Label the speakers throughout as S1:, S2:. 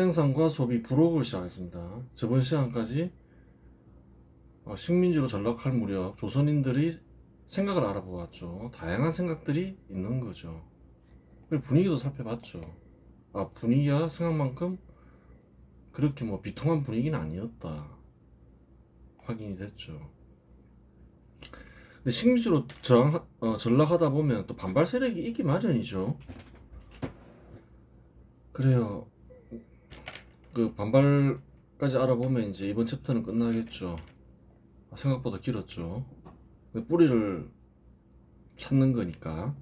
S1: 생산과 소비 부록을 시작했습니다. 저번 시간까지 식민지로 전락할 무렵 조선인들이 생각을 알아보았죠. 다양한 생각들이 있는 거죠. 그리고 분위기도 살펴봤죠. 분위기가 생각만큼 그렇게 비통한 분위기는 아니었다. 확인이 됐죠. 근데 식민지로 전락하다 보면 또 반발 세력이 있기 마련이죠. 그래요. 그 반발까지 알아보면 이제 이번 챕터는 끝나겠죠. 생각보다 길었죠. 근데 뿌리를 찾는 거니까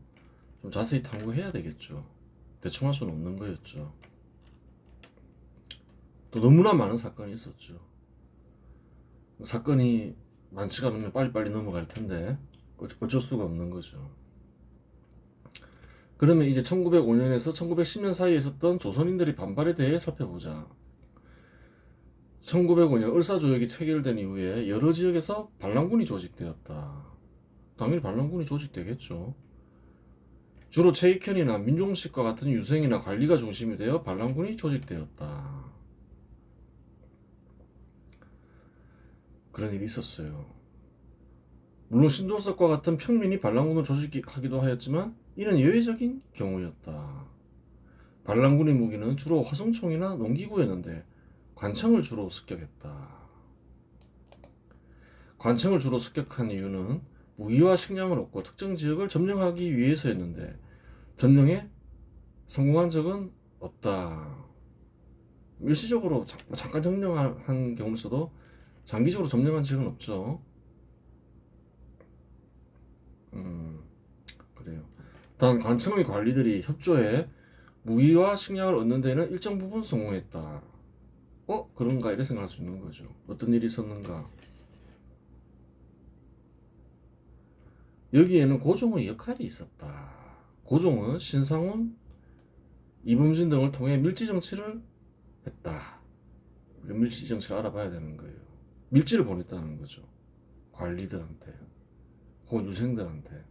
S1: 좀 자세히 탐구해야 되겠죠. 대충 할 수는 없는 거였죠. 또 너무나 많은 사건이 있었죠. 사건이 많지가 않으면 빨리빨리 넘어갈 텐데 어쩔 수가 없는 거죠. 그러면 이제 1905년에서 1910년 사이에 있었던 조선인들의 반발에 대해 살펴보자. 1905년 을사조약이 체결된 이후에 여러 지역에서 반란군이 조직되었다. 당연히 반란군이 조직되겠죠. 주로 최익현이나 민종식과 같은 유생이나 관리가 중심이 되어 반란군이 조직되었다. 그런 일이 있었어요. 물론 신도석과 같은 평민이 반란군을 조직하기도 하였지만 이는 예외적인 경우였다. 반란군의 무기는 주로 화성총이나 농기구였는데 관청을 주로 습격했다. 관청을 주로 습격한 이유는 무기와 식량을 얻고 특정 지역을 점령하기 위해서였는데 점령에 성공한 적은 없다. 일시적으로 잠깐 점령한 경우는 있어도 장기적으로 점령한 적은 없죠. 그래요. 단 관청의 관리들이 협조해 무기와 식량을 얻는 데는 일정 부분 성공했다. 그런가 이렇게 생각할 수 있는 거죠. 어떤 일이 있었는가. 여기에는 고종의 역할이 있었다. 고종은 신상훈, 이범진 등을 통해 밀지 정치를 했다. 밀지 정치를 알아봐야 되는 거예요. 밀지를 보냈다는 거죠. 관리들한테 혹은 유생들한테.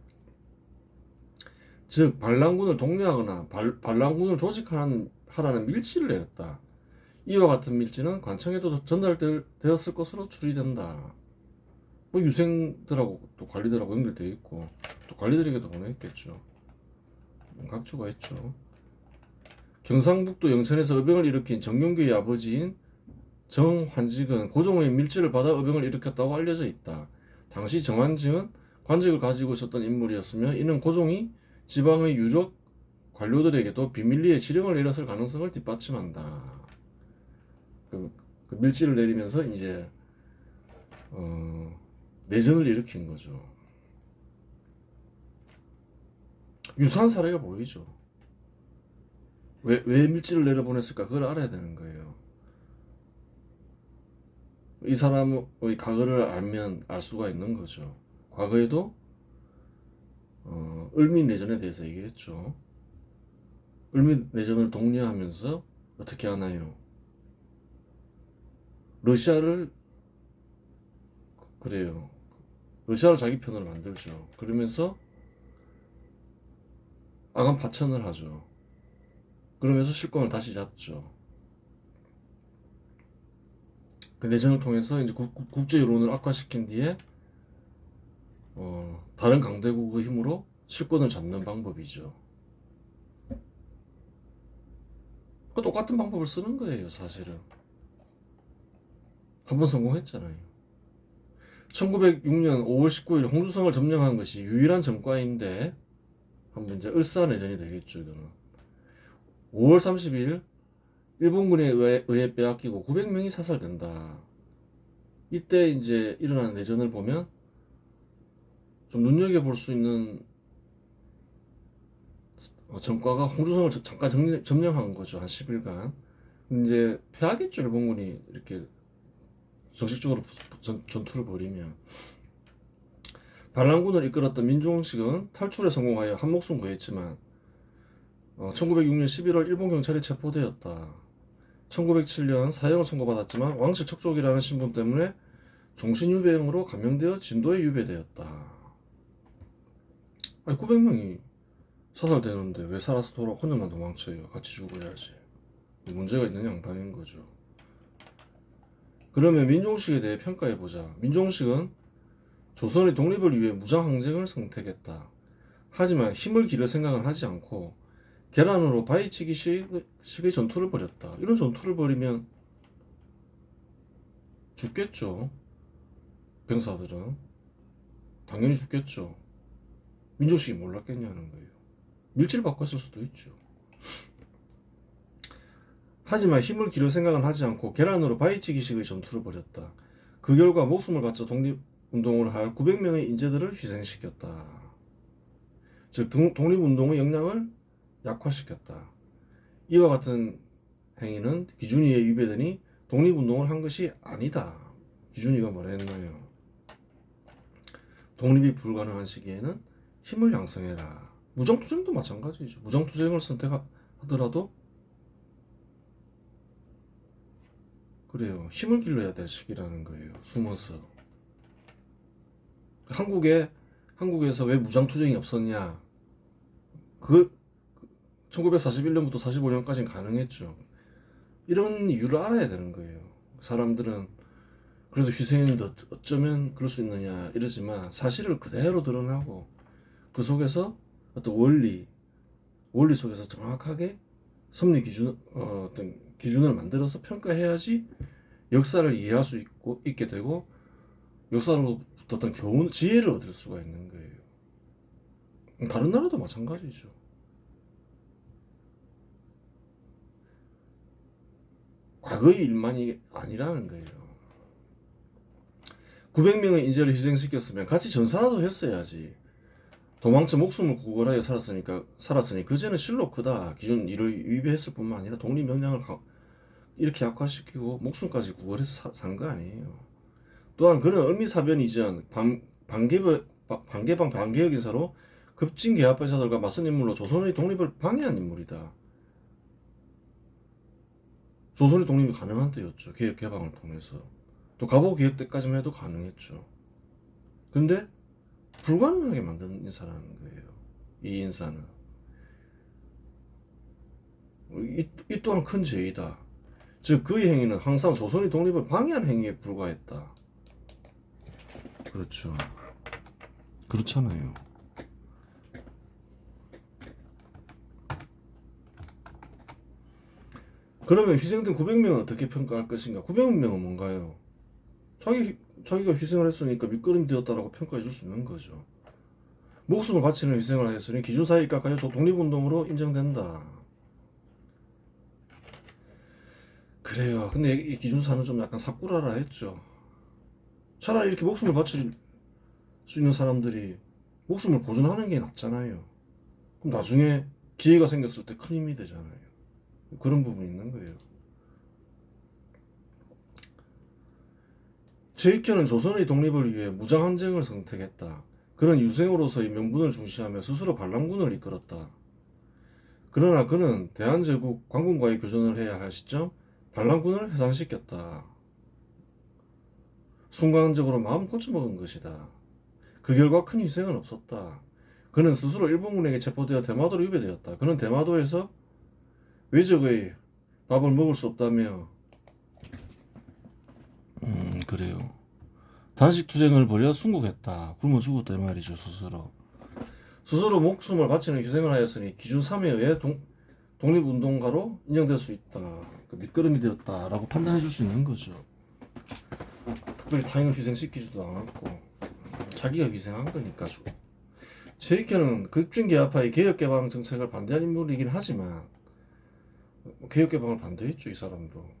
S1: 즉 반란군을 독려하거나 반란군을 조직하라는 밀지를 내렸다. 이와 같은 밀지는 관청에도 전달되었을 것으로 추리된다. 유생들하고 또 관리들하고 연결되어 있고 또 관리들에게도 보냈겠죠. 각주가 했죠. 경상북도 영천에서 의병을 일으킨 정용규의 아버지인 정환직은 고종의 밀지를 받아 의병을 일으켰다고 알려져 있다. 당시 정환직은 관직을 가지고 있었던 인물이었으며 이는 고종이 지방의 유력 관료들에게도 비밀리에 지령을 내렸을 가능성을 뒷받침한다. 그 밀지를 내리면서 이제 내전을 일으킨 거죠. 유사한 사례가 보이죠. 왜 밀지를 내려보냈을까? 그걸 알아야 되는 거예요. 이 사람의 과거를 알면 알 수가 있는 거죠. 과거에도 을민내전에 대해서 얘기했죠. 을민내전을 독려하면서 어떻게 하나요? 러시아를 그래요. 러시아를 자기 편으로 만들죠. 그러면서 아간 파천을 하죠. 그러면서 실권을 다시 잡죠. 그 내전을 통해서 이제 국제 여론을 악화시킨 뒤에 다른 강대국의 힘으로 실권을 잡는 방법이죠. 그 똑같은 방법을 쓰는 거예요, 사실은. 한번 성공했잖아요. 1906년 5월 19일 홍두성을 점령한 것이 유일한 전과인데 한번 이제 을사내전이 되겠죠, 이거는. 5월 30일 일본군에 의해 빼앗기고 900명이 사살된다. 이때 이제 일어난 내전을 보면 좀 눈여겨볼 수 있는 전과가 홍두성을 잠깐 점령한 거죠. 한 10일간. 이제 패하겠죠, 일본군이 이렇게 정식적으로 전투를 벌이면. 반란군을 이끌었던 민중식은 탈출에 성공하여 한목숨 구했지만 1906년 11월 일본 경찰에 체포되었다. 1907년 사형을 선고받았지만 왕실 척족이라는 신분 때문에 종신유배형으로 감형되어 진도에 유배되었다. 900명이 사살되는데 왜 살아서 혼자만 도망쳐요? 같이 죽어야지. 문제가 있는 양반인 거죠. 그러면 민종식에 대해 평가해보자. 민종식은 조선의 독립을 위해 무장항쟁을 선택했다. 하지만 힘을 기를 생각은 하지 않고 계란으로 바위치기식의 전투를 벌였다. 이런 전투를 벌이면 죽겠죠. 병사들은 당연히 죽겠죠. 민족식이 몰랐겠냐는 거예요. 밀지를 받고 했을 수도 있죠. 하지만 힘을 기를 생각은 하지 않고 계란으로 바위치기식의 전투를 벌였다. 그 결과 목숨을 바쳐 독립운동을 할 900명의 인재들을 희생시켰다. 즉 독립운동의 역량을 약화시켰다. 이와 같은 행위는 기준위에 위배되니 독립운동을 한 것이 아니다. 기준위가 뭐라 했나요? 독립이 불가능한 시기에는 힘을 양성해라. 무장투쟁도 마찬가지죠. 무장투쟁을 선택하더라도 그래요. 힘을 길러야 될 시기라는 거예요. 숨어서. 한국에서 왜 무장투쟁이 없었냐? 1941년부터 45년까지는 가능했죠. 이런 이유를 알아야 되는 거예요. 사람들은 그래도 희생했는데 어쩌면 그럴 수 있느냐 이러지만 사실을 그대로 드러나고 그 속에서 어떤 원리 속에서 정확하게 섭리 어떤 기준을 만들어서 평가해야지 역사를 이해할 수 있게 되고 역사로부터 어떤 교훈, 지혜를 얻을 수가 있는 거예요. 다른 나라도 마찬가지죠. 과거의 일만이 아니라는 거예요. 900명의 인재를 희생시켰으면 같이 전사라도 했어야지. 도망쳐 목숨을 구걸하여 살았으니 그제는 실로 크다. 기존 일을 위배했을 뿐만 아니라 독립 역량을 이렇게 약화시키고 목숨까지 구걸해서 산 거 아니에요. 또한 그는 을미사변 이전 반개혁 인사로 급진 개화파자들과 맞선 인물로 조선의 독립을 방해한 인물이다. 조선의 독립이 가능한 때였죠. 개혁 개방을 통해서. 또 갑오 개혁 때까지만 해도 가능했죠. 근데 불가능하게 만든 인사라는 거예요. 이 인사는. 이 또한 큰 죄이다. 즉 그의 행위는 항상 조선의 독립을 방해한 행위에 불과했다. 그렇죠. 그렇잖아요. 그러면 희생된 900명은 어떻게 평가할 것인가? 900명은 뭔가요? 자기가 희생을 했으니까 밑거름이 되었다라고 평가해 줄 수 있는 거죠. 목숨을 바치는 희생을 했으니 기준사에 입각하여 독립운동으로 인정된다. 그래요. 근데 이 기준사는 좀 약간 사꾸라라 했죠. 차라리 이렇게 목숨을 바칠 수 있는 사람들이 목숨을 보존하는 게 낫잖아요. 그럼 나중에 기회가 생겼을 때 큰 힘이 되잖아요. 그런 부분이 있는 거예요. 제이켜는 조선의 독립을 위해 무장항쟁을 선택했다. 그는 유생으로서의 명분을 중시하며 스스로 반란군을 이끌었다. 그러나 그는 대한제국 관군과의 교전을 해야 할 시점 반란군을 해산시켰다. 순간적으로 마음 고쳐먹은 것이다. 그 결과 큰 희생은 없었다. 그는 스스로 일본군에게 체포되어 대마도로 유배되었다. 그는 대마도에서 외적의 밥을 먹을 수 없다며 그래요. 단식 투쟁을 벌여 순국했다. 굶어 죽었다 이 말이죠. 스스로 목숨을 바치는 희생을 하였으니 기준 3에 의해 독립운동가로 인정될 수 있다. 그 밑거름이 되었다라고 판단해 줄 수 있는 거죠. 특별히 타인을 희생시키지도 않았고 자기가 희생한 거니까. 제이케는 급진개화파의 개혁개방 정책을 반대한 인물이긴 하지만 개혁개방을 반대했죠. 이 사람도.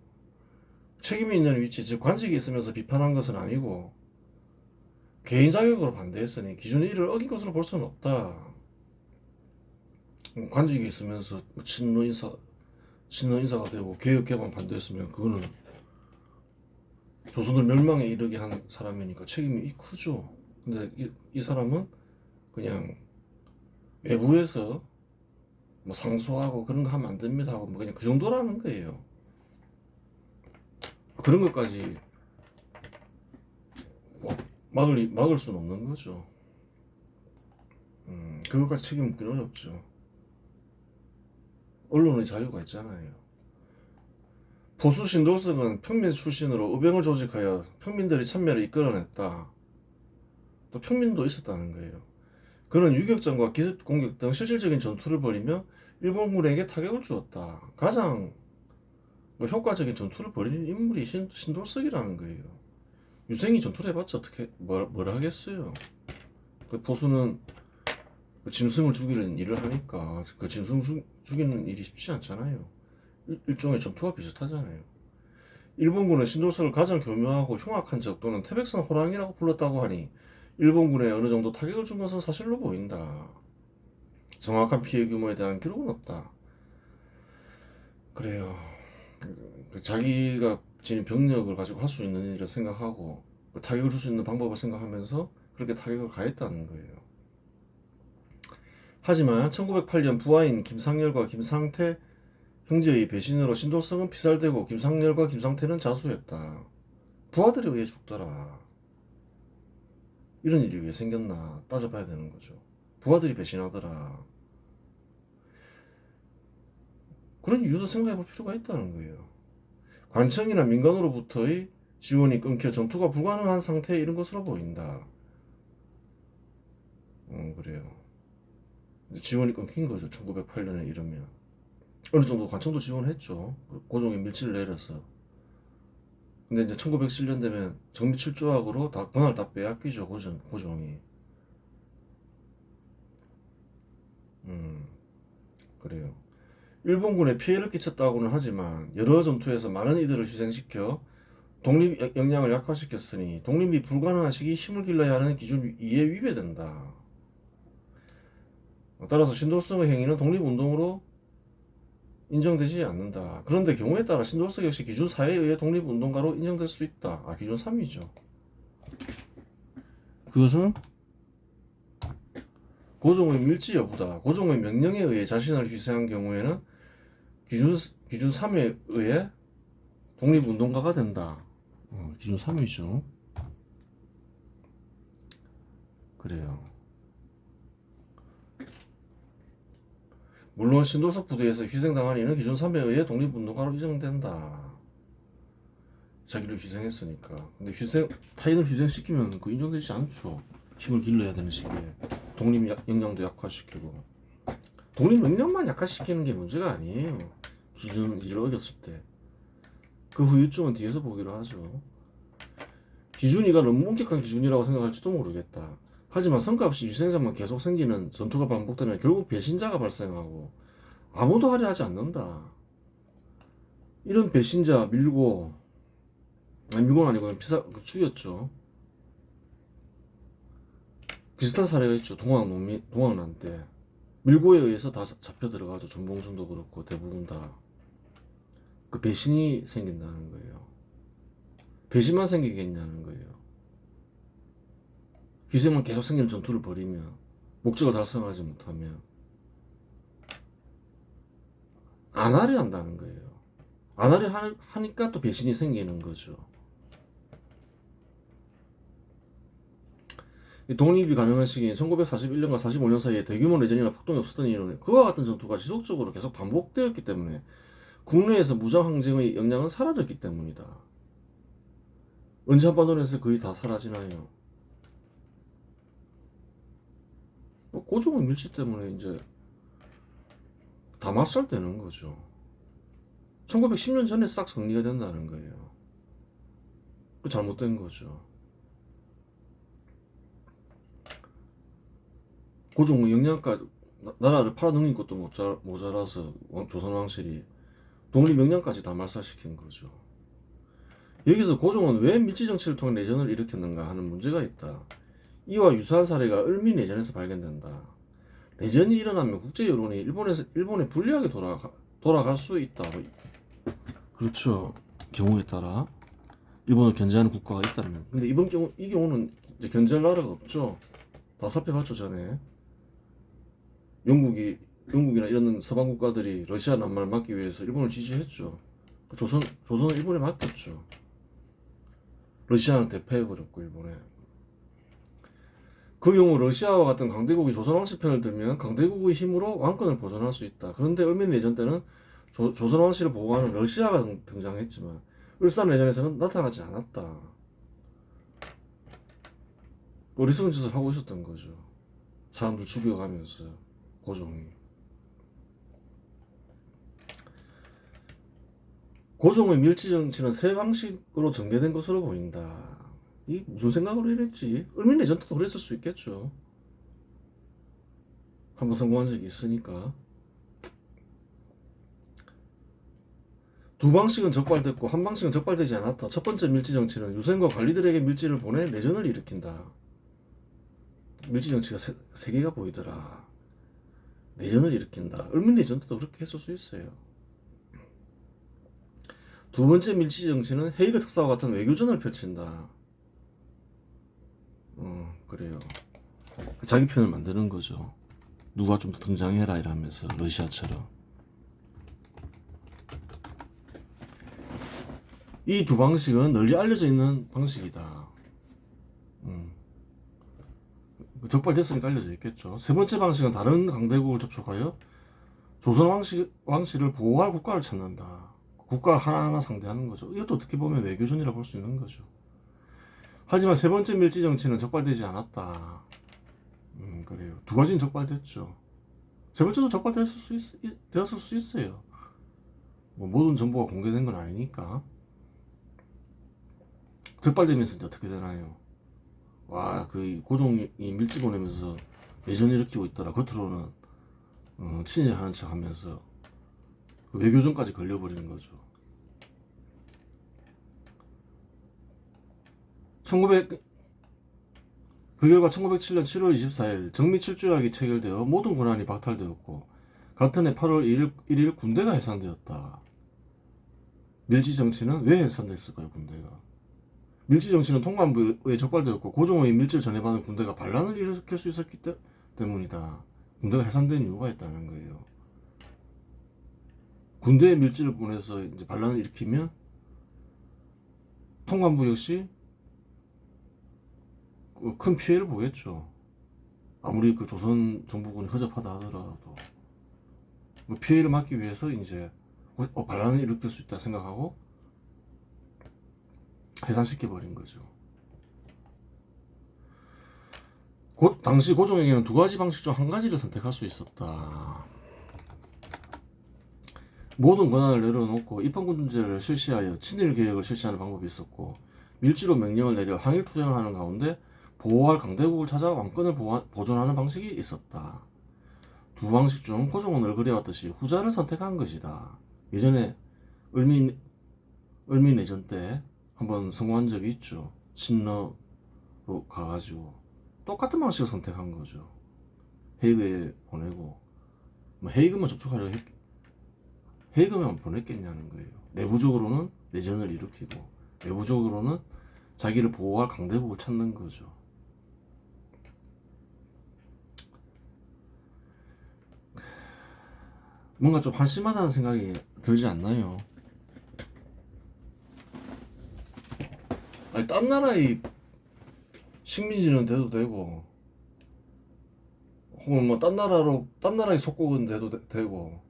S1: 책임이 있는 위치, 즉 관직이 있으면서 비판한 것은 아니고 개인 자격으로 반대했으니 기존의 일을 어긴 것으로 볼 수는 없다. 관직이 있으면서 친노 인사가 되고 개혁 개방 반대했으면 그거는 조선을 멸망에 이르게 한 사람이니까 책임이 크죠. 근데 이 사람은 그냥 외부에서 뭐 상소하고 그런 거 하면 안 됩니다 하고 뭐 그냥 그 정도라는 거예요. 그런 것까지 막을 수는 없는 거죠. 그것까지 책임 묻기는 어렵죠. 언론의 자유가 있잖아요. 보수 신도석은 평민 출신으로 의병을 조직하여 평민들이 참여를 이끌어냈다. 또 평민도 있었다는 거예요. 그는 유격전과 기습 공격 등 실질적인 전투를 벌이며 일본군에게 타격을 주었다. 가장 효과적인 전투를 벌이는 인물이 신도석이라는 거예요. 유생이 전투를 해봤자 어떻게 뭘 하겠어요. 그 보수는 그 짐승을 죽이는 일을 하니까 그 짐승 죽이는 일이 쉽지 않잖아요. 일종의 전투와 비슷하잖아요. 일본군은 신도석을 가장 교묘하고 흉악한 적 또는 태백산 호랑이라고 불렀다고 하니 일본군에 어느 정도 타격을 준 것은 사실로 보인다. 정확한 피해 규모에 대한 기록은 없다. 그래요. 자기가 지닌 병력을 가지고 할 수 있는 일을 생각하고 타격을 줄 수 있는 방법을 생각하면서 그렇게 타격을 가했다는 거예요. 하지만 1908년 부하인 김상열과 김상태 형제의 배신으로 신도성은 피살되고 김상열과 김상태는 자수했다. 부하들에 의해 죽더라. 이런 일이 왜 생겼나 따져봐야 되는 거죠. 부하들이 배신하더라. 그런 이유도 생각해 볼 필요가 있다는 거예요. 관청이나 민간으로부터의 지원이 끊겨 전투가 불가능한 상태에 이른 것으로 보인다. 그래요. 지원이 끊긴 거죠. 1908년에 이러면. 어느 정도 관청도 지원했죠. 고종이 밀치를 내려서. 근데 이제 1907년 되면 정미칠조약으로 다 권한을 다 빼앗기죠. 고종이. 그래요. 일본군에 피해를 끼쳤다고는 하지만 여러 전투에서 많은 이들을 희생시켜 독립 역량을 약화시켰으니 독립이 불가능한 시기 힘을 길러야 하는 기준 2에 위배된다. 따라서 신도성의 행위는 독립운동으로 인정되지 않는다. 그런데 경우에 따라 신도석 역시 기준 4에 의해 독립운동가로 인정될 수 있다. 기준 3이죠. 그것은 고종의 밀지 여부다. 고종의 명령에 의해 자신을 희생한 경우에는 기준 3에 의해 독립운동가가 된다. 기준 3이죠. 그래요. 물론 신도석 부대에서 희생당한 이는 기준 3에 의해 독립운동가로 인정된다. 자기를 희생했으니까. 근데 타인을 희생시키면 그 인정되지 않죠. 힘을 길러야 되는 시기에 독립 역량도 약화시키고. 독립 역량만 약화시키는 게 문제가 아니에요. 기준을 어겼을 때. 그 후유증은 뒤에서 보기로 하죠. 기준이가 너무 엄격한 기준이라고 생각할지도 모르겠다. 하지만 성과 없이 희생자만 계속 생기는 전투가 반복되면 결국 배신자가 발생하고 아무도 하려 하지 않는다. 이런 배신자 밀고는 아니고 죽였죠. 비슷한 사례가 있죠. 동학난 때 밀고에 의해서 다 잡혀 들어가죠. 전봉순도 그렇고 대부분 다. 그 배신이 생긴다는 거예요. 배신만 생기겠냐는 거예요. 희생만 계속 생기는 전투를 벌이면 목적을 달성하지 못하면 안 하려 한다는 거예요. 안 하려 하니까 또 배신이 생기는 거죠. 독립이 가능한 시기인 1941년과 45년 사이에 대규모 내전이나 폭동이 없었던 이유는 그와 같은 전투가 지속적으로 계속 반복되었기 때문에 국내에서 무장항쟁의 역량은 사라졌기 때문이다. 언제 한반도에서 거의 다 사라지나요? 고종의 밀치 때문에 이제 다 맞설되는 거죠. 1910년 전에 싹 정리가 된다는 거예요. 그 잘못된 거죠. 고종의 역량까지 나라를 팔아넘긴 것도 모자라서 조선왕실이 독립 역량까지 다 말살시킨 거죠. 여기서 고종은 왜 밀지정치를 통해 내전을 일으켰는가 하는 문제가 있다. 이와 유사한 사례가 을미 내전에서 발견된다. 내전이 일어나면 국제 여론이 일본에 불리하게 돌아갈 수 있다. 그렇죠. 경우에 따라 일본을 견제하는 국가가 있다면. 근데 이 경우는 이제 견제할 나라가 없죠. 다 살펴봤죠 전에. 영국이나 이런 서방 국가들이 러시아 남말을 막기 위해서 일본을 지지했죠. 조선은 일본에 맡겼죠. 러시아는 대패해버렸고 일본에. 그 경우 러시아와 같은 강대국이 조선왕실 편을 들면 강대국의 힘으로 왕권을 보존할 수 있다. 그런데 을미 내전 때는 조선 왕실을 보호하는 러시아가 등장했지만 을사내전에서는 나타나지 않았다. 어리석은 짓을 하고 있었던 거죠. 사람들 죽여가면서 고종이. 고종의 밀지정치는 세 방식으로 전개된 것으로 보인다. 이 무슨 생각으로 이랬지? 을민내전 때도 그랬을 수 있겠죠. 한번 성공한 적이 있으니까. 두 방식은 적발됐고 한 방식은 적발되지 않았다. 첫 번째 밀지정치는 유생과 관리들에게 밀지를 보내 내전을 일으킨다. 밀지정치가 세 개가 보이더라. 내전을 일으킨다. 을민내전 때도 그렇게 했을 수 있어요. 두 번째 밀지정치는 헤이그 특사와 같은 외교전을 펼친다. 그래요. 자기 편을 만드는 거죠. 누가 좀 더 등장해라 이러면서 러시아처럼. 이 두 방식은 널리 알려져 있는 방식이다. 적발됐으니까 알려져 있겠죠. 세 번째 방식은 다른 강대국을 접촉하여 조선 왕실을 보호할 국가를 찾는다. 국가를 하나하나 상대하는 거죠. 이것도 어떻게 보면 외교전이라 볼 수 있는 거죠. 하지만 세 번째 밀지 정치는 적발되지 않았다. 그래요. 두 가지는 적발됐죠. 세 번째도 적발되었을 수 있어요. 뭐 모든 정보가 공개된 건 아니니까. 적발되면서 이제 어떻게 되나요? 와, 그 고종이 밀지 보내면서 내전 일으키고 있더라. 겉으로는 친일하는 척 하면서 외교전까지 걸려버리는 거죠. 그 결과 1907년 7월 24일 정미7조약이 체결되어 모든 권한이 박탈되었고 같은 해 8월 1일 군대가 해산되었다. 밀지 정치는 왜 해산됐을까요? 군대가. 밀지 정치는 통감부에 적발되었고 고종의 밀지를 전해받은 군대가 반란을 일으킬 수 있었기 때문이다. 군대가 해산된 이유가 있다는 거예요. 군대에 밀지를 보내서 이제 반란을 일으키면 통감부 역시 큰 피해를 보겠죠. 아무리 그 조선 정부군이 허접하다 하더라도 피해를 막기 위해서 이제 반란을 일으킬 수 있다 생각하고 해산시켜버린 거죠. 당시 고종에게는 두 가지 방식 중 한 가지를 선택할 수 있었다. 모든 권한을 내려놓고 입헌군제를 실시하여 친일 개혁을 실시하는 방법이 있었고 밀지로 명령을 내려 항일 투쟁을 하는 가운데 보호할 강대국을 찾아 왕권을 보존하는 방식이 있었다. 두 방식 중 고종은 얼그레왔듯이 후자를 선택한 것이다. 예전에 을미내전 때 한번 성공한 적이 있죠. 신러로 가가지고 똑같은 방식을 선택한 거죠. 헤이그에 보내고 뭐 헤이그만 접촉하려고 헤이그만 보냈겠냐는 거예요. 내부적으로는 내전을 일으키고 외부적으로는 자기를 보호할 강대국을 찾는 거죠. 뭔가 좀 한심하다는 생각이 들지 않나요? 아니, 딴 나라의 식민지는 돼도 되고, 혹은 뭐 딴 나라의 속국은 돼도 되고,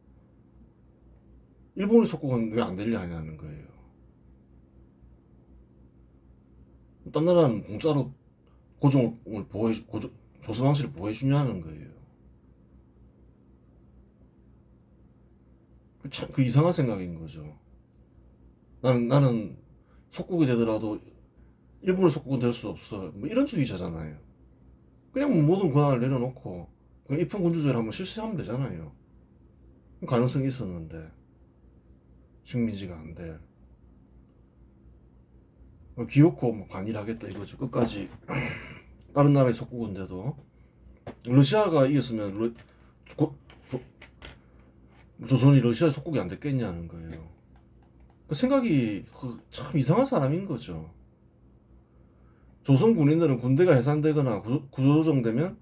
S1: 일본의 속국은 왜 안 되려 하냐는 거예요. 딴 나라는 공짜로 고종을 조선 왕실을 보호해주냐는 거예요. 참 그 이상한 생각인 거죠. 나는 속국이 되더라도 일본의 속국은 될 수 없어. 뭐 이런 주의자잖아요. 그냥 뭐 모든 권한을 내려놓고 그냥 입헌군주제를 한번 실시하면 되잖아요. 가능성이 있었는데 식민지가 안 돼. 기어코 뭐 반일하겠다 이거죠. 끝까지 다른 나라의 속국인데도 러시아가 이겼으면 조선이 러시아의 속국이 안 됐겠냐는 거예요. 그 생각이 참 이상한 사람인 거죠. 조선 군인들은 군대가 해산되거나 구조조정되면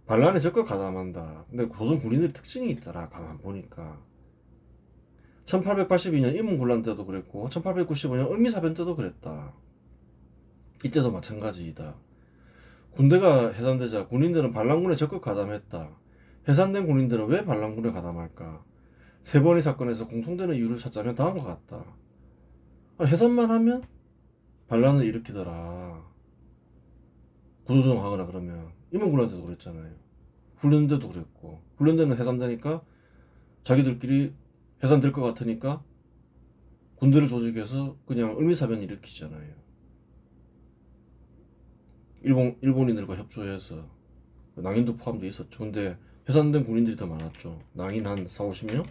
S1: 반란에 적극 가담한다. 근데 조선 군인들이 특징이 있더라. 가만 보니까 1882년 임원군란 때도 그랬고 1895년 을미사변 때도 그랬다. 이때도 마찬가지이다. 군대가 해산되자 군인들은 반란군에 적극 가담했다. 해산된 군인들은 왜 반란군에 가담할까? 세 번의 사건에서 공통되는 이유를 찾자면 다음과 같다. 해산만 하면 반란을 일으키더라. 구조조정하거나 그러면 임원군한테도 그랬잖아요. 훈련대도 그랬고, 훈련대는 해산되니까 자기들끼리 해산될 것 같으니까 군대를 조직해서 그냥 을미사변 일으키잖아요. 일본인들과 협조해서 낭인도 포함되어 있었죠. 근데 해산된 군인들이 더 많았죠. 낭인 한 4, 50명,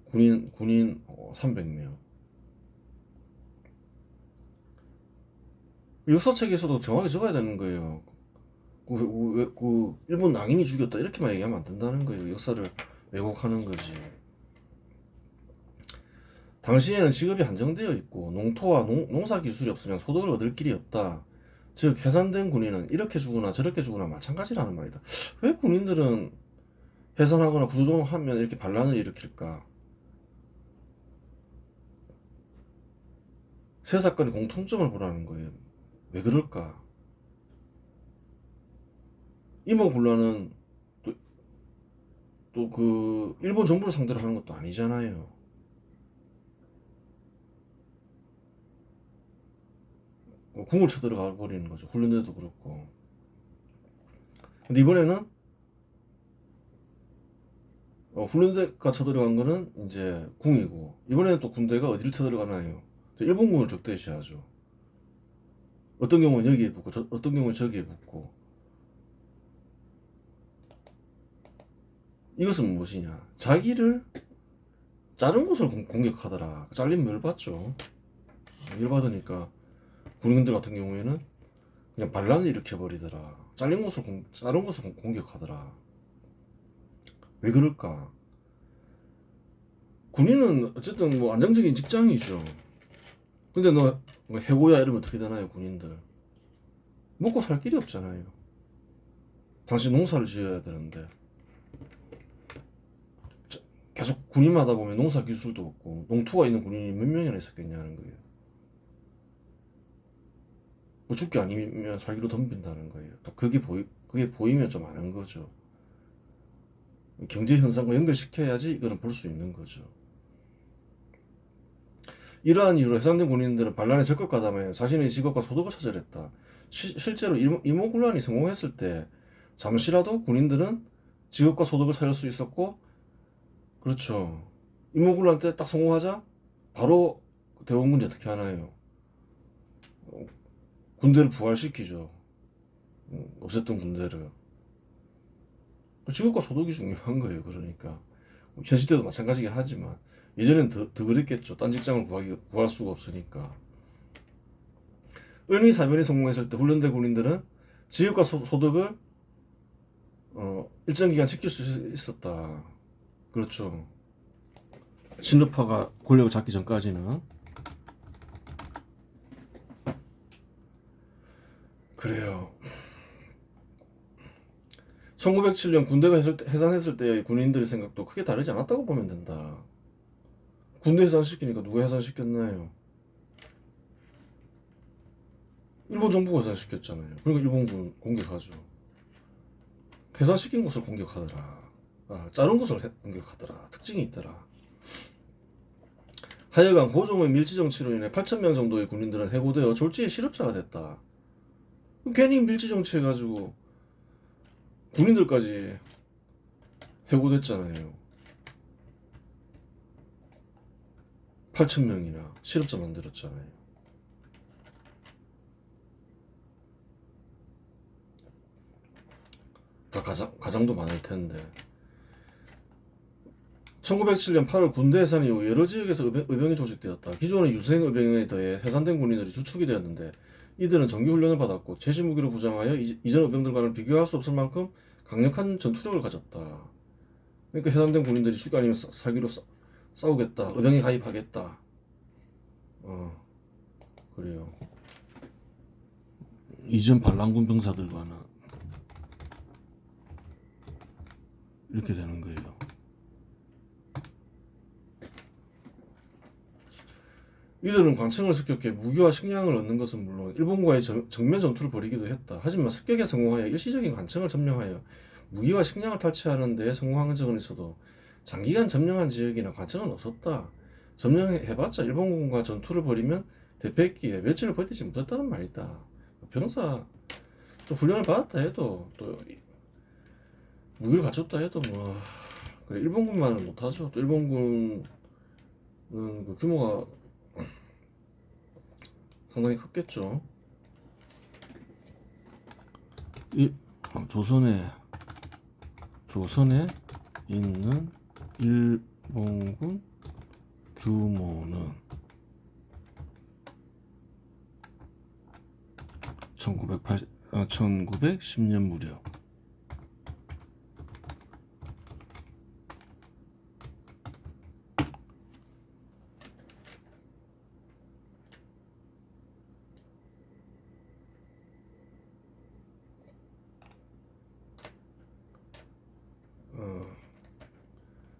S1: 군인 300명. 역사책에서도 정확히 적어야 되는 거예요. 일본 낭인이 죽였다 이렇게만 얘기하면 안 된다는 거예요. 역사를 왜곡하는 거지. 당시에는 직업이 한정되어 있고 농토와 농사 기술이 없으면 소득을 얻을 길이 없다. 즉 해산된 군인은 이렇게 죽으나 저렇게 죽으나 마찬가지라는 말이다. 왜 군인들은 해산하거나 구조조정하면 이렇게 반란을 일으킬까? 세 사건의 공통점을 보라는 거예요. 왜 그럴까? 임오군란은 또 그 일본 정부를 상대로 하는 것도 아니잖아요. 궁을 쳐들어가 버리는 거죠. 훈련대도 그렇고. 근데 이번에는 훈련대가 쳐들어간 거는 이제 궁이고, 이번에는 또 군대가 어디를 쳐들어가나요? 일본군을 적대시하죠. 어떤 경우는 여기에 붙고 어떤 경우는 저기에 붙고. 이것은 무엇이냐? 자기를 자른 곳을 공격하더라. 잘리면 열받죠. 열받으니까 군인들 같은 경우에는 그냥 반란을 일으켜버리더라. 자른 곳을 공격하더라. 왜 그럴까? 군인은 어쨌든 뭐 안정적인 직장이죠. 근데 너 해고야 이러면 어떻게 되나요, 군인들? 먹고 살 길이 없잖아요. 당신 농사를 지어야 되는데. 계속 군인만 하다 보면 농사 기술도 없고 농토가 있는 군인이 몇 명이나 있었겠냐는 거예요. 뭐 죽기 아니면 살기로 덤빈다는 거예요. 또 그게 보이면 좀 아는 거죠. 경제 현상과 연결시켜야지 이거는 볼 수 있는 거죠. 이러한 이유로 해산된 군인들은 반란에 적극하다며 자신의 직업과 소득을 차지했다. 실제로 임오군란이 성공했을 때 잠시라도 군인들은 직업과 소득을 찾을 수 있었고, 그렇죠. 임오군란 때 딱 성공하자 바로 대원군이 어떻게 하나요? 군대를 부활시키죠. 없앴던 군대를. 직업과 소득이 중요한 거예요. 그러니까 현 시대도 마찬가지긴 하지만 예전엔 더 그랬겠죠. 딴 직장을 구할 수가 없으니까. 을미사변이 성공했을 때 훈련된 군인들은 직업과 소득을 일정 기간 지킬 수 있었다. 그렇죠. 신라파가 권력을 잡기 전까지는. 그래요. 1907년 군대가 해산했을 때의 군인들의 생각도 크게 다르지 않았다고 보면 된다. 군대 해산시키니까 누가 해산시켰나요? 일본 정부가 해산시켰잖아요. 그러니까 일본군 공격하죠. 해산시킨 곳을 공격하더라. 자른 곳을 공격하더라. 특징이 있더라. 하여간 고종의 밀지정치로 인해 8,000명 정도의 군인들은 해고되어 졸지에 실업자가 됐다. 괜히 밀지정치해가지고 군인들까지 해고됐잖아요. 8,000명이나 실업자 만들었잖아요. 다 가장도 많을 텐데. 1907년 8월 군대 해산 이후 여러 지역에서 의병이 조직되었다. 기존의 유생 의병에 더해 해산된 군인들이 주축이 되었는데 이들은 정규 훈련을 받았고 최신 무기로 부장하여 이전 의병들과는 비교할 수 없을 만큼 강력한 전투력을 가졌다. 그러니까 해산된 군인들이 죽기 아니면 살기로 싸우겠다. 의병에 가입하겠다. 그래요. 이전 반란군 병사들과는 이렇게 되는 거예요. 이들은 관청을 습격해 무기와 식량을 얻는 것은 물론 일본과의 정면 전투를 벌이기도 했다. 하지만 습격에 성공하여 일시적인 관청을 점령하여 무기와 식량을 탈취하는 데 성공한 적은 있어도 장기간 점령한 지역이나 관청은 없었다. 점령해봤자 일본군과 전투를 벌이면 대패기에 며칠을 버티지 못했다는 말이다. 병사 좀 훈련을 받았다 해도 또 무기를 갖췄다 해도 뭐 그래 일본군만은 못하죠. 또 일본군은 그 규모가 상당히 컸겠죠. 조선에 있는 일본군 규모는 1910년 무렵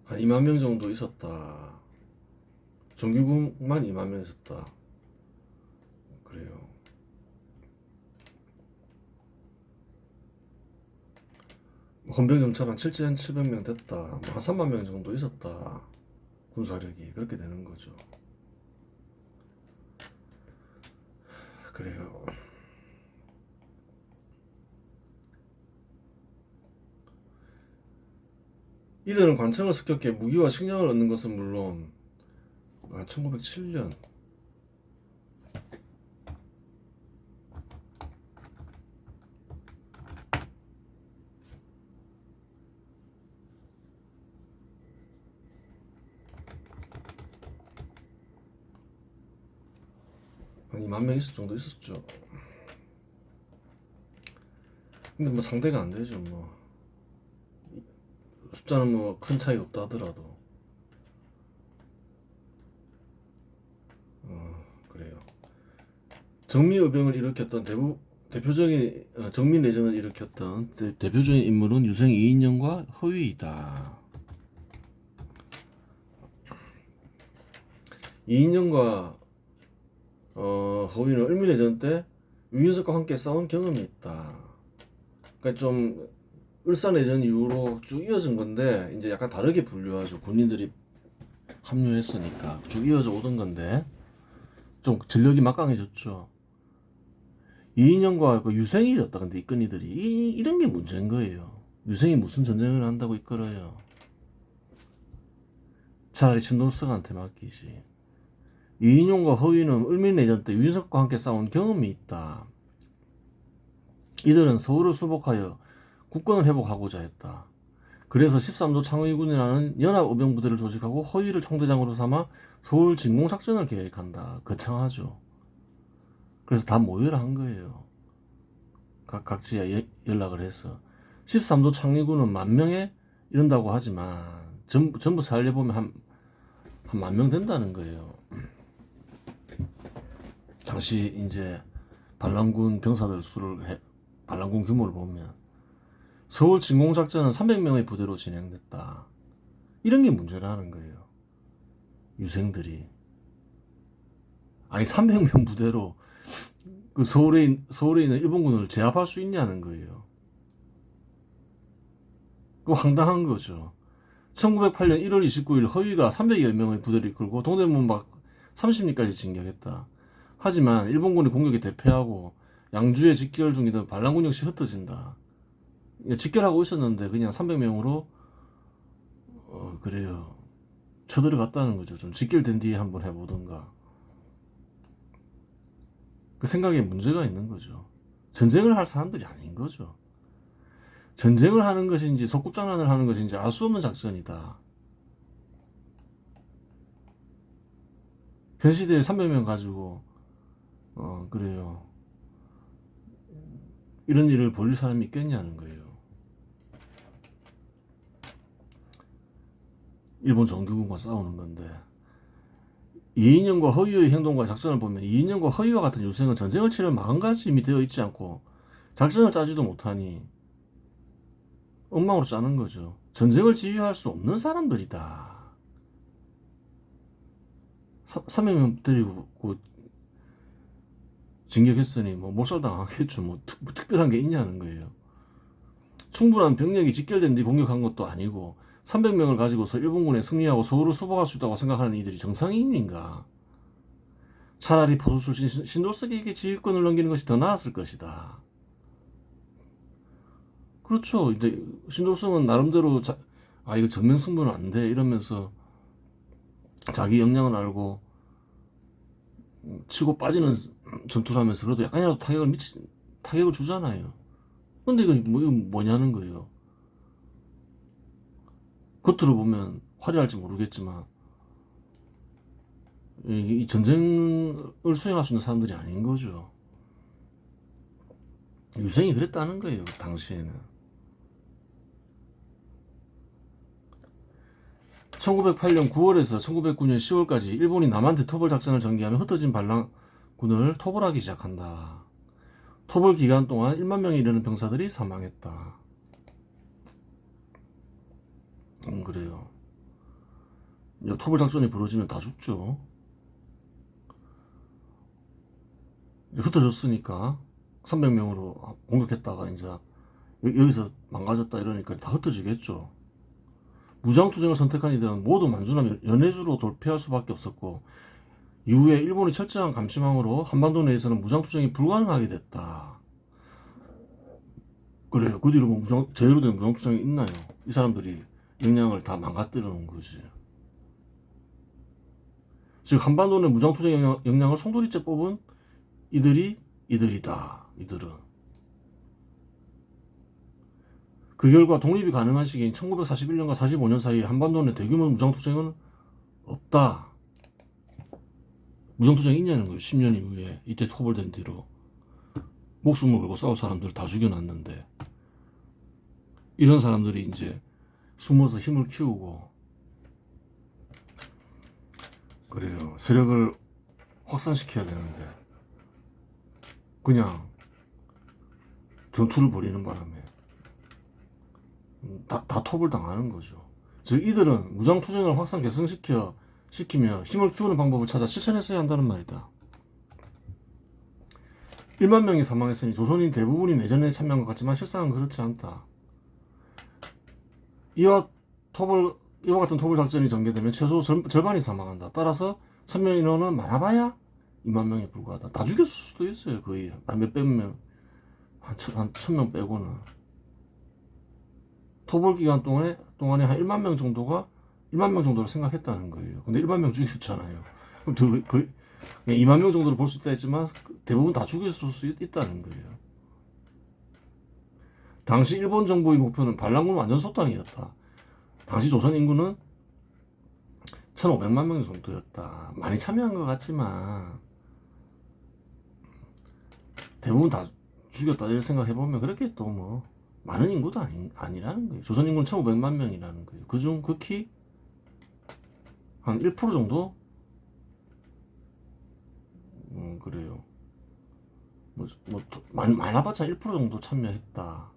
S1: 한 2만 명 정도 있었다. 정규군만 2만 명 있었다. 그래요. 헌병 연차만 7,700명 됐다. 한 3만 명 정도 있었다. 군사력이 그렇게 되는 거죠. 그래요. 이들은 관청을 습격해 무기와 식량을 얻는 것은 물론 1907년 한 2만 명 정도 있었죠. 근데 뭐 상대가 안 되죠. 뭐 숫자는 뭐 큰 차이 없다 하더라도 그래요. 정미의병을 일으켰던 대표적인 정민내전을 일으켰던 대표적인 인물은 유생 이인영과 허위이다. 이인영과 허위는 을미내전 때 유인석과 함께 싸운 경험이 있다. 그러니까 좀 을사내전 이후로 쭉 이어진 건데 이제 약간 다르게 분류하죠. 군인들이 합류했으니까 쭉 이어져 오던 건데 좀 전력이 막강해졌죠. 이인영과 그 유생이었다. 근데 이끈이들이 이런 게 문제인 거예요. 유생이 무슨 전쟁을 한다고 이끌어요. 차라리 친동석한테 맡기지. 이인용과 허위는 을민내전 때 유인석과 함께 싸운 경험이 있다. 이들은 서울을 수복하여 국권을 회복하고자 했다. 그래서 13도 창의군이라는 연합의병부대를 조직하고 허위를 총대장으로 삼아 서울 진공작전을 계획한다. 거창하죠. 그래서 다 모여라 한 거예요. 각지에 연락을 해서 13도 창의군은 10,000명에 이른다고 하지만 전부 살려보면 한 10,000명 된다는 거예요. 당시 이제 반란군 병사들 반란군 규모를 보면 서울 진공작전은 300명의 부대로 진행됐다. 이런 게 문제라는 거예요. 유생들이 아니 300명 부대로 그 서울에 있는 일본군을 제압할 수 있냐는 거예요. 그거 황당한 거죠. 1908년 1월 29일 허위가 300여 명의 부대를 이끌고 동대문 막 30리까지 진격했다. 하지만 일본군이 공격에 대패하고 양주에 직결 중이던 반란군 역시 흩어진다. 직결하고 있었는데 그냥 300명으로 그래요. 쳐들어갔다는 거죠. 좀 직결된 뒤에 한번 해보던가. 그 생각에 문제가 있는 거죠. 전쟁을 할 사람들이 아닌 거죠. 전쟁을 하는 것인지 속꿉장난을 하는 것인지 알 수 없는 작전이다. 현 시대에 300명 가지고 그래요. 이런 일을 벌일 사람이 있겠냐는 거예요. 일본 정규군과 싸우는 건데 이인영과 허위의 행동과 작전을 보면 이인영과 허위와 같은 유생은 전쟁을 치를 마음가짐이 되어 있지 않고 작전을 짜지도 못하니 엉망으로 짜는 거죠. 전쟁을 지휘할 수 없는 사람들이다. 300명 데리고 진격했으니 뭐 몰살당하겠죠. 뭐 특별한 게 있냐는 거예요. 충분한 병력이 직결된 뒤 공격한 것도 아니고 300명을 가지고서 일본군에 승리하고 서울을 수복할 수 있다고 생각하는 이들이 정상인인가? 차라리 보수 출신 신돌석에게 지휘권을 넘기는 것이 더 나았을 것이다. 그렇죠. 이제 신돌석은 나름대로 이거 정면 승부는 안 돼 이러면서 자기 역량을 알고 치고 빠지는 전투를 하면서 그래도 약간이라도 타격을 주잖아요. 근데 이건 뭐냐는 거예요. 겉으로 보면 화려할지 모르겠지만 이 전쟁을 수행할 수 있는 사람들이 아닌 거죠. 유생이 그랬다는 거예요. 당시에는. 1908년 9월에서 1909년 10월까지 일본이 남한테 토벌 작전을 전개하며 흩어진 반란군을 토벌하기 시작한다. 토벌 기간 동안 1만 명에 이르는 병사들이 사망했다. 그래요. 토벌 작전이 벌어지면 다 죽죠. 흩어졌으니까 300명으로 공격했다가 이제 여기서 망가졌다 이러니까 다 흩어지겠죠. 무장투쟁을 선택한 이들은 모두 만주나 연해주로 돌피할 수밖에 없었고 이후에 일본의 철저한 감시망으로 한반도 내에서는 무장투쟁이 불가능하게 됐다. 그래요. 그 뒤로 제대로 된 무장투쟁이 있나요? 이 사람들이 역량을 다 망가뜨려 놓은 거지. 즉 한반도 내 무장투쟁 역량을 송두리째 뽑은 이들이다. 이들은. 그 결과 독립이 가능한 시기인 1941년과 45년 사이에 한반도 내 대규모 무장투쟁은 없다. 무장투쟁이 있냐는 거예요. 10년 이후에 이때 토벌된 뒤로 목숨을 걸고 싸울 사람들을 다 죽여놨는데 이런 사람들이 이제 숨어서 힘을 키우고 그래요. 세력을 확산시켜야 되는데 그냥 전투를 벌이는 바람에 다 토벌당하는 거죠. 즉 이들은 무장투쟁을 확산 개성시키며 힘을 키우는 방법을 찾아 실천했어야 한다는 말이다. 1만 명이 사망했으니 조선인 대부분이 내전에 참여한 것 같지만 실상은 그렇지 않다. 이와 같은 토벌 작전이 전개되면 최소 절반이 사망한다. 따라서 참여 인원은 많아봐야 2만 명에 불과하다. 다 죽였을 수도 있어요. 거의 한 몇백 명, 한 1,000명 빼고는. 토벌 기간 동안에 한 1만 명 정도를 생각했다는 거예요. 근데 1만 명 죽였잖아요. 그럼 거의 2만 명 정도를 볼 수 있다 했지만 대부분 다 죽였을 수 있다는 거예요. 당시 일본 정부의 목표는 반란군 완전 소탕이었다. 당시 조선 인구는 1,500만 명 정도였다. 많이 참여한 것 같지만 대부분 다 죽였다 이렇게 생각해보면 그렇게 또 뭐 많은 인구도 아니라는 거예요. 조선 인구는 1,500만 명이라는 거예요. 그중 극히 한 1% 정도? 그래요. 많아봤자 1% 정도 참여했다.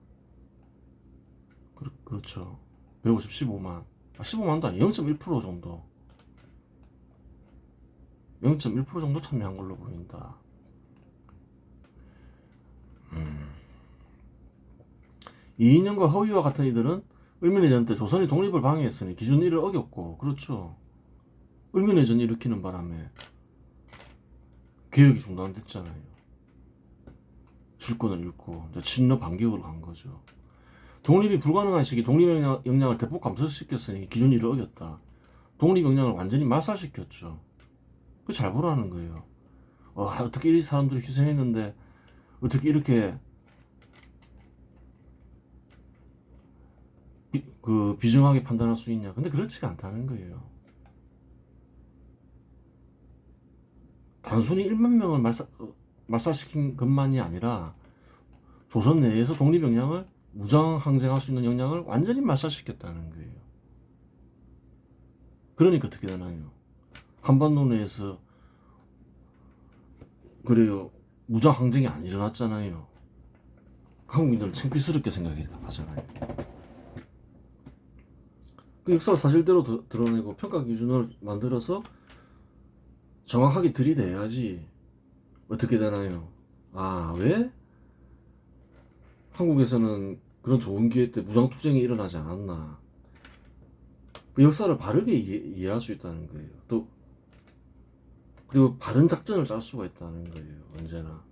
S1: 그렇죠. 150, 15만도 아니에요. 0.1% 정도. 0.1% 정도 참여한 걸로 보인다. 이인영과 허위와 같은 이들은 을민해전 때 조선이 독립을 방해했으니 기준 1을 어겼고, 그렇죠. 을민해전 일으키는 바람에 개혁이 중단됐잖아요. 실권을 잃고 친러 반격으로 간 거죠. 독립이 불가능한 시기 독립 역량을 대폭 감소시켰으니 기준 1을 어겼다. 독립 역량을 완전히 말살시켰죠. 그 잘 보라는 거예요. 어떻게 이 사람들이 희생했는데 어떻게 이렇게 비정하게 판단할 수 있냐. 근데 그렇지가 않다는 거예요. 단순히 1만 명을 말살시킨 것만이 아니라 조선 내에서 독립 역량을 무장 항쟁할 수 있는 역량을 완전히 말살시켰다는 거예요. 그러니까 어떻게 되나요? 한반도 내에서 그래요. 무장 항쟁이 안 일어났잖아요. 한국인들은 창피스럽게 생각하잖아요. 그 역사 사실대로 드러내고 평가 기준을 만들어서 정확하게 들이대야지. 어떻게 되나요? 왜? 한국에서는 그런 좋은 기회 때 무장투쟁이 일어나지 않았나? 그 역사를 바르게 이해할 수 있다는 거예요. 또 그리고 바른 작전을 짤 수가 있다는 거예요. 언제나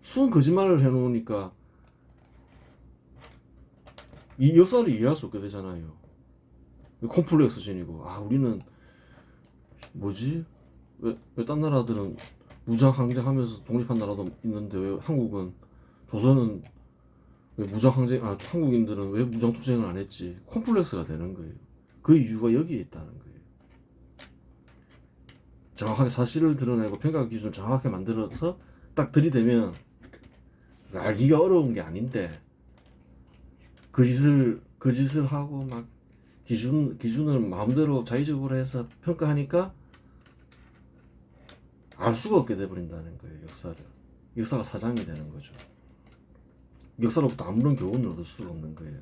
S1: 순 거짓말을 해놓으니까 이 역사를 이해할 수 없게 되잖아요. 콤플렉스전이고, 아 우리는 뭐지? 왜 딴 나라들은 무장 항쟁하면서 독립한 나라도 있는데 왜 한국은, 조선은 왜 무장 항쟁, 한국인들은 왜 무장 투쟁을 안 했지? 콤플렉스가 되는 거예요. 그 이유가 여기에 있다는 거예요. 정확하게 사실을 드러내고 평가 기준을 정확하게 만들어서 딱 들이대면 알기가 어려운 게 아닌데 그 짓을 하고 막 기준을 마음대로 자의적으로 해서 평가하니까 알 수가 없게 돼버린다는 거예요. 역사가 사장이 되는 거죠. 역사로부터 아무런 교훈을 얻을 수가 없는 거예요.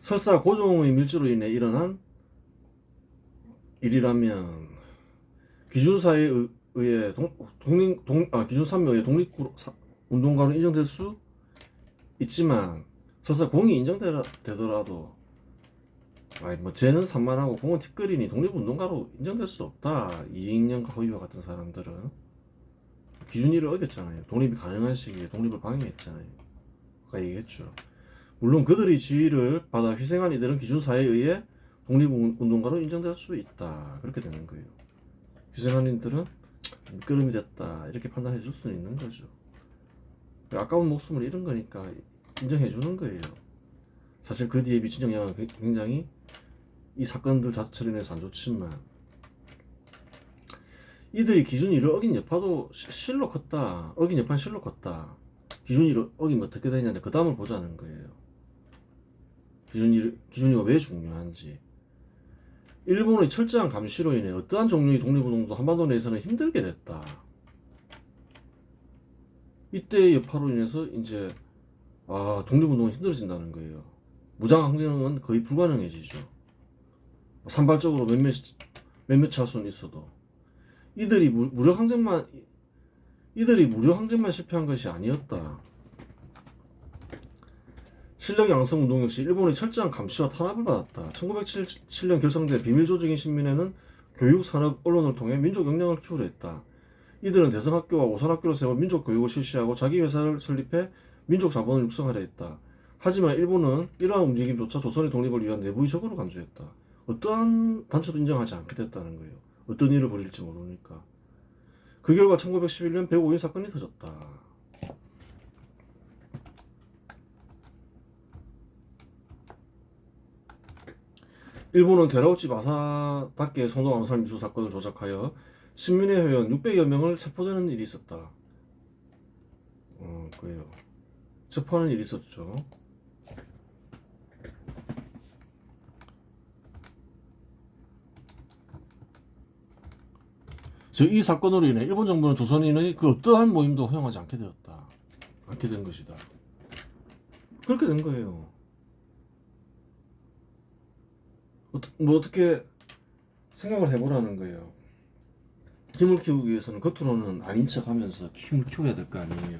S1: 설사 고종의 밀주로 인해 일어난 일이라면 기준사에 의해 기준산명에 의해 독립운동가로 인정될 수 있지만, 설사 공이 인정되더라도 뭐 쟤는 산만하고 공은 티끌이니 독립운동가로 인정될 수 없다. 이익년과 허위와 같은 사람들은 기준일을 어겼잖아요. 독립이 가능한 시기에 독립을 방해했잖아요. 아까 얘기했죠. 물론 그들이 지위를 받아 희생한 이들은 기준사에 의해 독립운동가로 인정될 수 있다. 그렇게 되는 거예요. 희생한 이들은 미끄럼이 됐다. 이렇게 판단해 줄 수는 있는 거죠. 아까운 목숨을 잃은 거니까 인정해 주는 거예요. 사실 그 뒤에 미친 영향은 굉장히 이 사건들 자체로 인해서 안 좋지만, 이들이 기준일을 어긴 여파도 실로 컸다. 어긴 여파는 실로 컸다. 기준일을 어기면 어떻게 되냐는데 그 다음을 보자는 거예요. 기준이가 왜 중요한지. 일본의 철저한 감시로 인해 어떠한 종류의 독립운동도 한반도 내에서는 힘들게 됐다. 이때의 여파로 인해서 이제 독립운동이 힘들어진다는 거예요. 무장항쟁은 거의 불가능해지죠. 산발적으로 몇몇 차수는 있어도 이들이 무력항쟁만 실패한 것이 아니었다. 실력 양성 운동 역시 일본의 철저한 감시와 탄압을 받았다. 1907년 결성된 비밀조직인 신민회는 교육, 산업, 언론을 통해 민족 역량을 키우려 했다. 이들은 대성학교와 오산학교를 세워 민족 교육을 실시하고 자기 회사를 설립해 민족 자본을 육성하려 했다. 하지만 일본은 이러한 움직임조차 조선의 독립을 위한 내부의 적으로 간주했다. 어떠한 단체도 인정하지 않게 됐다는 거예요. 어떤 일을 벌일지 모르니까. 그 결과 1911년 105인 사건이 터졌다. 일본은 데라우치 마사다케 선호 암살 미수 사건을 조작하여 신민회 회원 600여 명을 체포되는 일이 있었다. 그래요. 체포하는 일이 있었죠. 즉 이 사건으로 인해 일본 정부는 조선인의 그 어떠한 모임도 허용하지 않게 된 것이다. 그렇게 된 거예요. 어떻게 생각을 해보라는 거예요. 힘을 키우기 위해서는 겉으로는 아닌 척하면서 힘을 키워야 될 거 아니에요.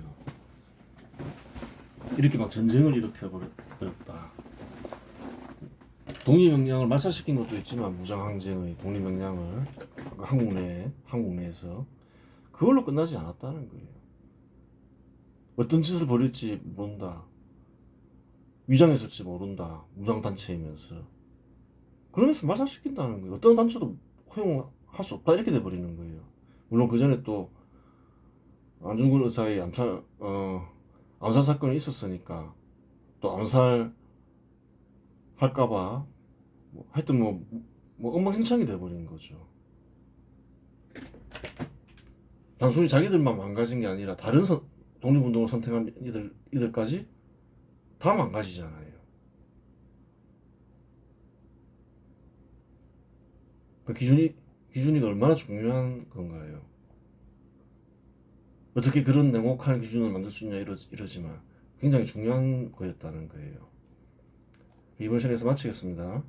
S1: 이렇게 막 전쟁을 일으켜버렸다. 독립영향을 말살시킨 것도 있지만 무장항쟁의 독립영향을 한국 내에서 그걸로 끝나지 않았다는 거예요. 어떤 짓을 벌일지 모른다. 위장했을지 모른다. 무장단체이면서. 그러면서 말살시킨다는 거예요. 어떤 단체도 허용할 수 없다. 이렇게 돼버리는 거예요. 물론 그 전에 또 안중근 의사의 암살 사건이 있었으니까 또 암살 할까봐 하여튼 뭐 엉망진창이 돼버린 거죠. 단순히 자기들만 망가진 게 아니라 다른 독립운동을 선택한 이들까지 다 망가지잖아요. 그 기준이가 얼마나 중요한 건가요? 어떻게 그런 냉혹한 기준을 만들 수 있냐 이러지만 굉장히 중요한 거였다는 거예요. 이번 시간에서 마치겠습니다.